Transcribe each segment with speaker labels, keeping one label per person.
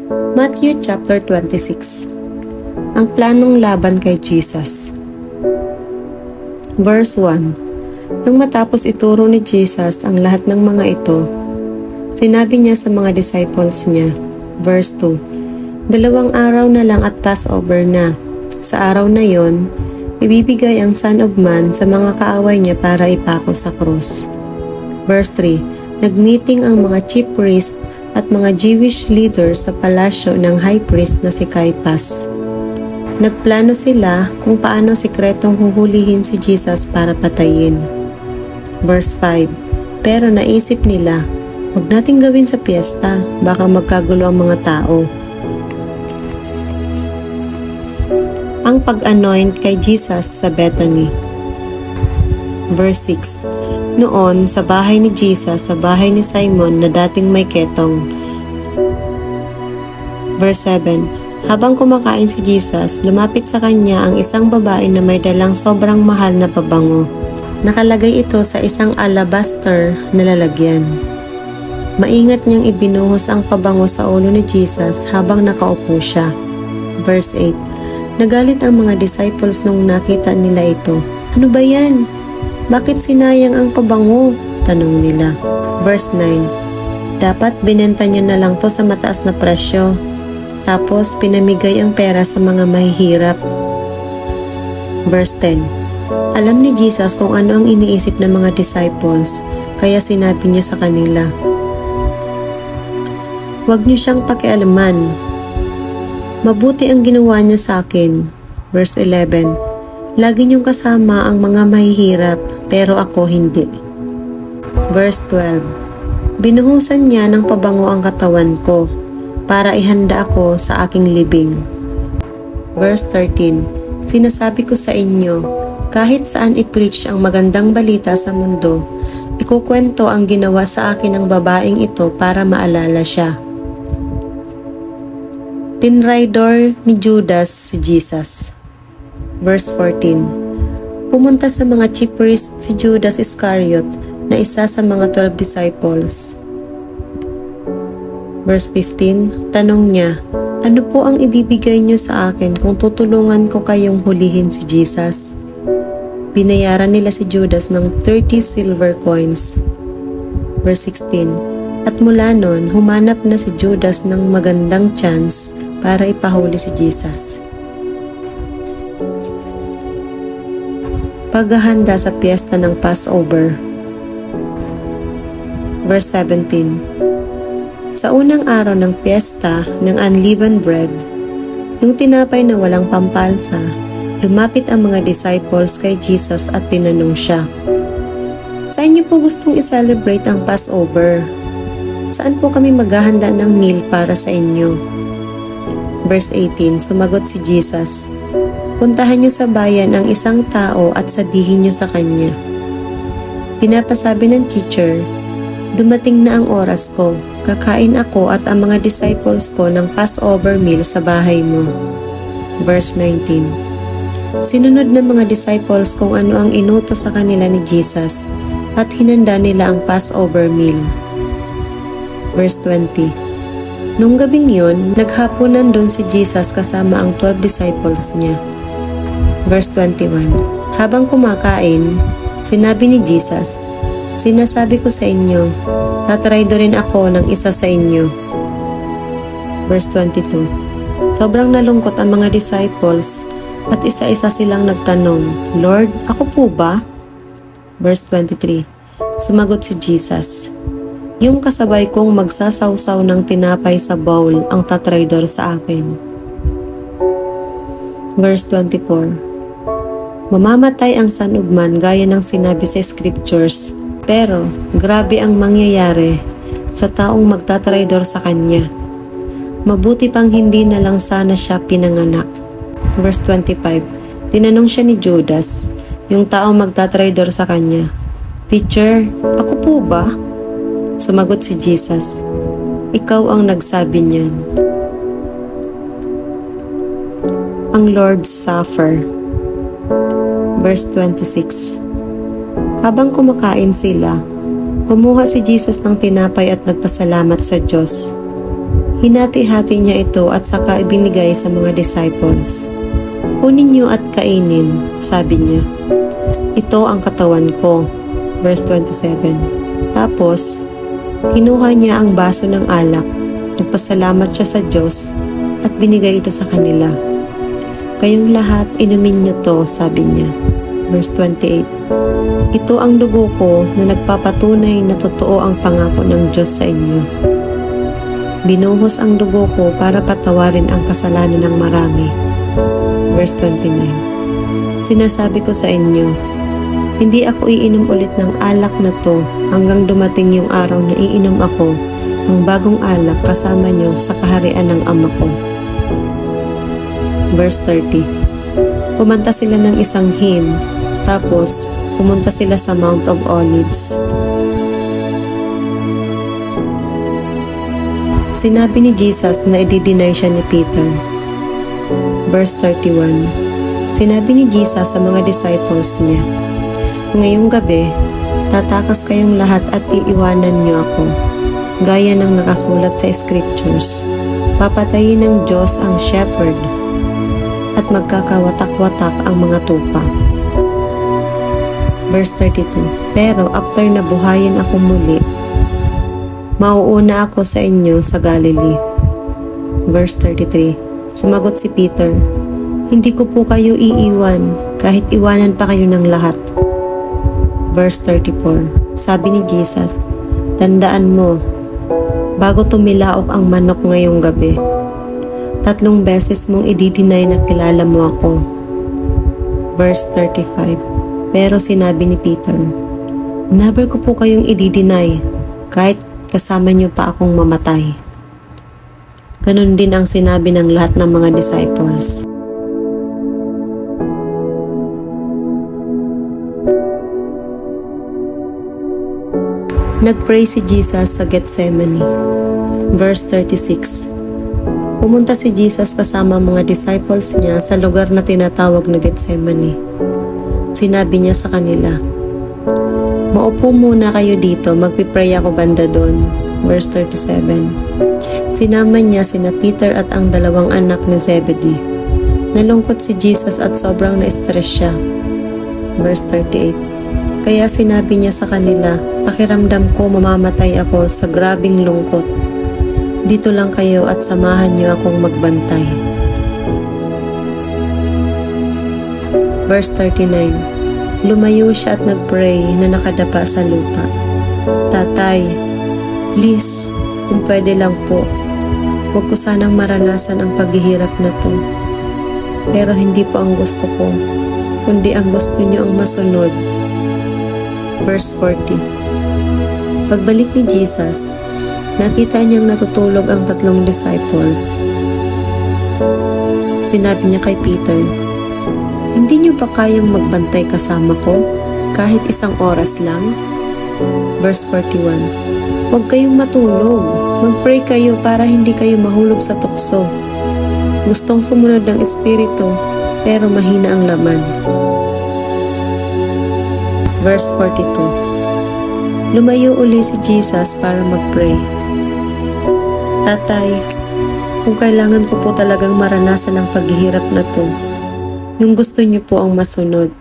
Speaker 1: Matthew chapter 26. Ang planong laban kay Jesus. Verse 1. Nang matapos ituro ni Jesus ang lahat ng mga ito, sinabi niya sa mga disciples niya. Verse 2. 2 araw na lang at Passover na. Sa araw na yon, ibibigay ang Son of Man sa mga kaaway niya para ipako sa krus. Verse 3. Nagmeeting ang mga chief priests at mga Jewish leaders sa palasyo ng high priest na si Caiaphas. Nagplano sila kung paano sikretong huhulihin si Jesus para patayin. Verse 5. Pero naisip nila, huwag nating gawin sa piyesta, baka magkagulo ang mga tao. Ang pag-anoint kay Jesus sa Bethany. Verse 6. Noon, sa bahay ni Jesus, sa bahay ni Simon na dating may ketong. Verse 7. Habang kumakain si Jesus, lumapit sa kanya ang isang babae na may dalang sobrang mahal na pabango. Nakalagay ito sa isang alabaster na lalagyan. Maingat niyang ibinuhos ang pabango sa ulo ni Jesus habang nakaupo siya. Verse 8. Nagalit ang mga disciples nung nakita nila ito. Ano ba yan? Bakit sinayang ang pabango? Tanong nila. Verse 9. Dapat binenta niya na lang to sa mataas na presyo. Tapos pinamigay ang pera sa mga mahihirap. Verse 10. Alam ni Jesus kung ano ang iniisip ng mga disciples, kaya sinabi niya sa kanila, huwag niyo siyang pakialaman. Mabuti ang ginawa niya sa akin. Verse 11. Lagi niyong kasama ang mga mahihirap, pero ako hindi. Verse 12. Binuhusan niya ng pabango ang katawan ko, para ihanda ako sa aking libing. Verse 13. Sinasabi ko sa inyo, kahit saan i-preach ang magandang balita sa mundo, ikukwento ang ginawa sa akin ng babaeng ito para maalala siya. Tinraidor ni Judas si Jesus. Verse 14. Pumunta sa mga chief priests si Judas Iscariot na isa sa mga 12 disciples. Verse 15, tanong niya, ano po ang ibibigay niyo sa akin kung tutulungan ko kayong hulihin si Jesus? Binayaran nila si Judas ng 30 silver coins. Verse 16, at mula noon, humanap na si Judas ng magandang chance para ipahuli si Jesus. Paghahanda sa piyesta ng Passover. Verse 17. Sa unang araw ng piyesta ng unleavened bread, yung tinapay na walang pampalsa, lumapit ang mga disciples kay Jesus at tinanong siya, saan niyo po gustong i-celebrate ang Passover? Saan po kami maghahanda ng meal para sa inyo? Verse 18, sumagot si Jesus, puntahan niyo sa bayan ang isang tao at sabihin niyo sa kanya, pinapasabi ng teacher, dumating na ang oras ko. Kakain ako at ang mga disciples ko ng Passover meal sa bahay mo. Verse 19. Sinunod ng mga disciples kung ano ang inutos sa kanila ni Jesus at hinanda nila ang Passover meal. Verse 20. Nung gabing yun, naghapunan doon si Jesus kasama ang 12 disciples niya. Verse 21. Habang kumakain, sinabi ni Jesus, sinasabi ko sa inyo, tatraidorin ako ng isa sa inyo. Verse 22. Sobrang nalungkot ang mga disciples at isa-isa silang nagtanong, Lord, ako po ba? Verse 23. Sumagot si Jesus, yung kasabay kong magsasawsaw ng tinapay sa bowl ang tatraidor sa akin. Verse 24. Mamamatay ang Son of Man gaya ng sinabi sa scriptures, pero grabe ang mangyayari sa taong magtatraidor sa kanya. Mabuti pang hindi na lang sana siya pinanganak. Verse 25. Tinanong siya ni Judas, yung taong magtatraidor sa kanya, Teacher, ako po ba? Sumagot si Jesus, ikaw ang nagsabi niyan. Ang Lord's Supper. Verse 26. Habang kumakain sila, kumuha si Jesus ng tinapay at nagpasalamat sa Diyos. Hinati-hati niya ito at saka ibinigay sa mga disciples. "Kunin niyo at kainin," sabi niya. "Ito ang katawan ko." Verse 27. Tapos, kinuha niya ang baso ng alak, nagpasalamat siya sa Diyos at binigay ito sa kanila. "Kayong lahat, inumin niyo to," sabi niya. Verse 28. "Ito ang dugo ko na nagpapatunay na totoo ang pangako ng Diyos sa inyo. Binuhos ang dugo ko para patawarin ang kasalanan ng marami." Verse 29. "Sinasabi ko sa inyo, hindi ako iinom ulit ng alak na to hanggang dumating yung araw na iinom ako ng bagong alak kasama nyo sa kaharian ng Ama ko." Verse 30. Kumanta sila ng isang hymn, tapos pumunta sila sa Mount of Olives. Sinabi ni Jesus na i-deny siya ni Peter. Verse 31. Sinabi ni Jesus sa mga disciples niya, "Ngayong gabi, tatakas kayong lahat at iiwanan niyo ako. Gaya ng nakasulat sa scriptures, papatayin ng Diyos ang shepherd at magkakawatak-watak ang mga tupa." Verse 32. "Pero after na buhayin ako muli, mauuna ako sa inyo sa Galilee." Verse 33. Sumagot si Peter, "Hindi ko po kayo iiwan kahit iwanan pa kayo ng lahat." Verse 34. Sabi ni Jesus, "Tandaan mo, bago tumilaok ang manok ngayong gabi, 3 beses mong i-deny na kilala mo ako." Verse 35. Pero sinabi ni Peter, "Never ko po kayong i-deny kahit kasama niyo pa akong mamatay." Ganon din ang sinabi ng lahat ng mga disciples. Nag-pray si Jesus sa Gethsemane. Verse 36. Pumunta si Jesus kasama mga disciples niya sa lugar na tinatawag na Gethsemane. Sinabi niya sa kanila, "Maupo muna kayo dito, magpipray ako banda doon." Verse 37. Sinama niya sina Peter at ang 2 anak ni Zebedee. Nalungkot si Jesus at sobrang na-stress siya. Verse 38. Kaya sinabi niya sa kanila, "Pakiramdam ko mamamatay ako sa grabing lungkot. Dito lang kayo at samahan niyo akong magbantay." Verse 39. Lumayo siya at nagpray na nakadapa sa lupa. "Tatay, please, kung pwede lang po, huwag ko sanang maranasan ang paghihirap na to. Pero hindi po ang gusto ko, kundi ang gusto niyo ang masunod." Verse 40. Pagbalik ni Jesus, nakita niyang natutulog ang 3 disciples. Sinabi niya kay Peter, "Hindi niyo pa kayang magbantay kasama ko kahit 1 oras lang?" Verse 41. "Huwag kayong matulog. Mag-pray kayo para hindi kayo mahulog sa tukso. Gustong sumunod ng espiritu, pero mahina ang laman." Verse 42. Lumayo uli si Jesus para mag-pray. "Tatay, kung kailangan ko po talagang maranasan ang paghihirap na to, yung gusto niyo po ang masunod."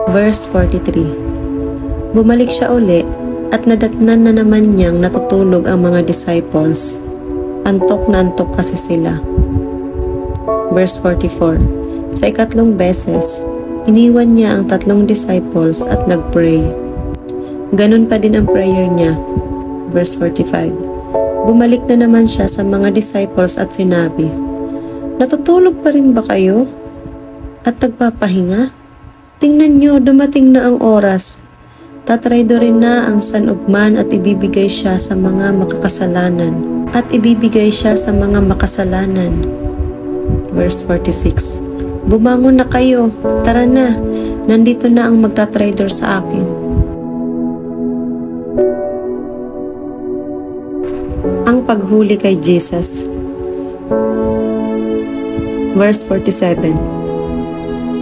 Speaker 1: Verse 43. Bumalik siya uli at nadatnan na naman niyang natutulog ang mga disciples. Antok na antok kasi sila. Verse 44. Sa 3 beses, iniwan niya ang 3 disciples at nagpray. Ganon pa din ang prayer niya. Verse 45. Bumalik na naman siya sa mga disciples at sinabi, "Natutulog pa rin ba kayo? At nagpapahinga? Tingnan niyo, dumating na ang oras. Tatraydorin na ang Son of Man at ibibigay siya sa mga makakasalanan. Verse 46. Bumangon na kayo, tara na, nandito na ang magtatraydor sa akin." Ang paghuli kay Jesus. Verse 47.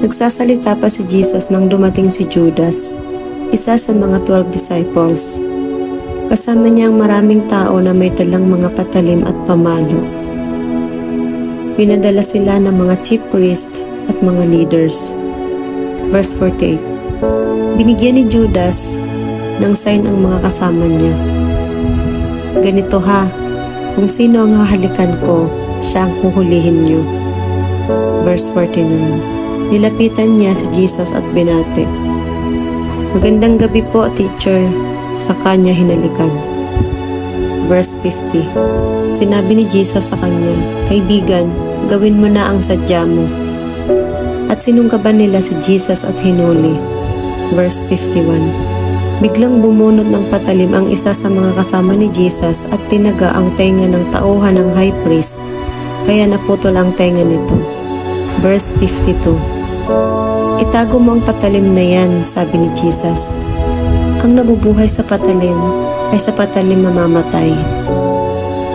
Speaker 1: Nagsasalita pa si Jesus nang dumating si Judas, isa sa mga 12 disciples. Kasama niya ang maraming tao na may dalang mga patalim at pamalo. Pinadala sila ng mga chief priest at mga leaders. Verse 48. Binigyan ni Judas ng sign ang mga kasama niya. Ganito ha, kung sino ang hahalikan ko, siya ang huhulihin niyo. Verse 49. Nilapitan niya si Jesus at binati. Magandang gabi po, teacher. Sa kanya hinalikan. Verse 50. Sinabi ni Jesus sa kanya, Kaibigan, gawin mo na ang sadya mo. At sinunggaban nila si Jesus at hinuli. Verse 51. Biglang bumunot ng patalim ang isa sa mga kasama ni Jesus at tinaga ang tenga ng tauhan ng high priest, kaya naputol ang tenga nito. Verse 52. Itago mo ang patalim na yan, sabi ni Jesus. Ang nabubuhay sa patalim ay sa patalim mamamatay.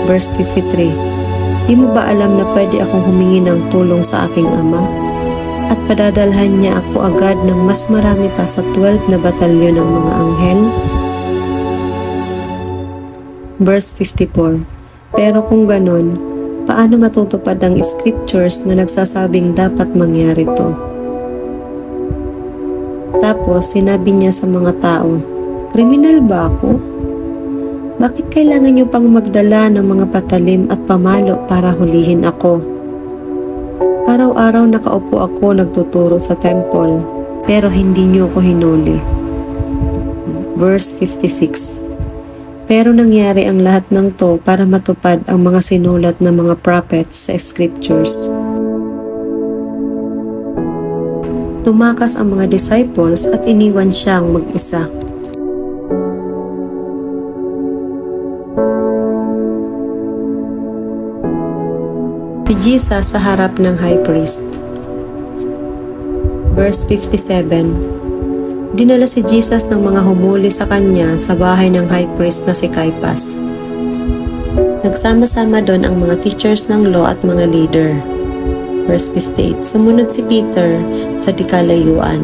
Speaker 1: Verse 53. Di mo ba alam na pwede akong humingi ng tulong sa aking ama? At padadalhan niya ako agad ng mas marami pa sa 12 na batalyon ng mga anghel? Verse 54. Pero kung ganon, paano matutupad ang scriptures na nagsasabing dapat mangyari to? Tapos sinabi niya sa mga tao, Kriminal ba ako? Bakit kailangan niyo pang magdala ng mga patalim at pamalo para hulihin ako? Araw-araw nakaupo ako nagtuturo sa temple, pero hindi niyo ako hinuli. Verse 56. Pero nangyari ang lahat ng to para matupad ang mga sinulat ng mga prophets sa scriptures. Tumakas ang mga disciples at iniwan siyang mag-isa. Si Jesus sa harap ng high priest. Verse 57. Dinala si Jesus ng mga humuli sa kanya sa bahay ng high priest na si Caiaphas. Nagsama-sama doon ang mga teachers ng law at mga leader. Verse 58. Sumunod si Peter sa dikalayuan.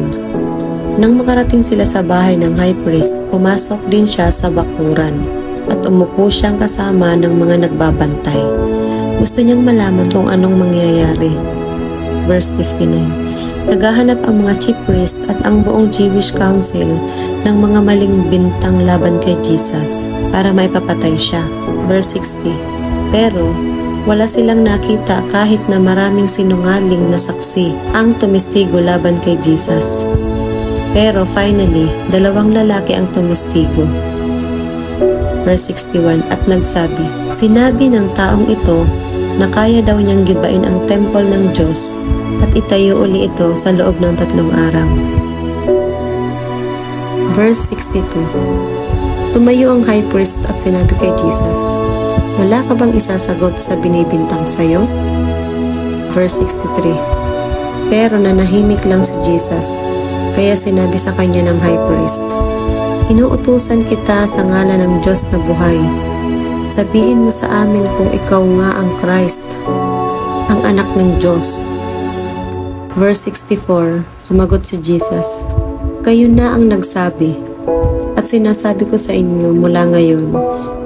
Speaker 1: Nang makarating sila sa bahay ng high priest, pumasok din siya sa bakuran at umupo siyang kasama ng mga nagbabantay. Gusto niyang malaman kung anong mangyayari. Verse 59. Naghahanap ang mga chief priest at ang buong Jewish council ng mga maling bintang laban kay Jesus para maipapatay siya. Verse 60. Pero wala silang nakita kahit na maraming sinungaling na saksi ang tumistigo laban kay Jesus. Pero finally, 2 lalaki ang tumistigo. Verse 61. At nagsabi, sinabi ng taong ito na kaya daw niyang gibain ang temple ng Diyos at itayo uli ito sa loob ng 3 araw. Verse 62. Tumayo ang high priest at sinabi kay Jesus, wala ka bang isasagot sa binibintang sayo? Verse 63. Pero nanahimik lang si Jesus, kaya sinabi sa kanya ng high priest, inuutusan kita sa ngalan ng Diyos na buhay. Sabihin mo sa amin kung ikaw nga ang Christ, ang anak ng Diyos. Verse 64, sumagot si Jesus, kayo na ang nagsabi, at sinasabi ko sa inyo mula ngayon,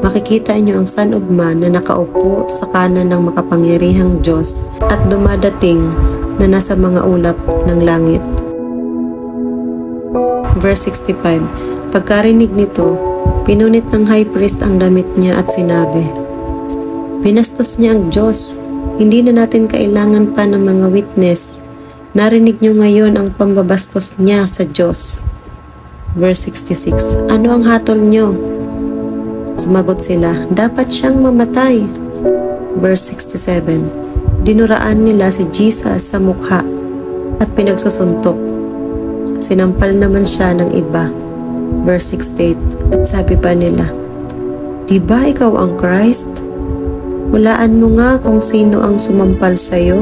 Speaker 1: makikita niyo ang Son of Man na nakaupo sa kanan ng makapangyarihang Diyos at dumadating na nasa mga ulap ng langit. Verse 65, pagkarinig nito, pinunit ng high priest ang damit niya at sinabi, binastos niya ang Diyos. Hindi na natin kailangan pa ng mga witness. Narinig niyo ngayon ang pambabastos niya sa Diyos. Verse 66, ano ang hatol niyo? Sumagot sila, dapat siyang mamatay. Verse 67, dinuraan nila si Jesus sa mukha at pinagsusuntok. Sinampal naman siya ng iba. Verse 68, at sabi pa nila, di ba ikaw ang Christ? Hulaan mo nga kung sino ang sumampal sa'yo.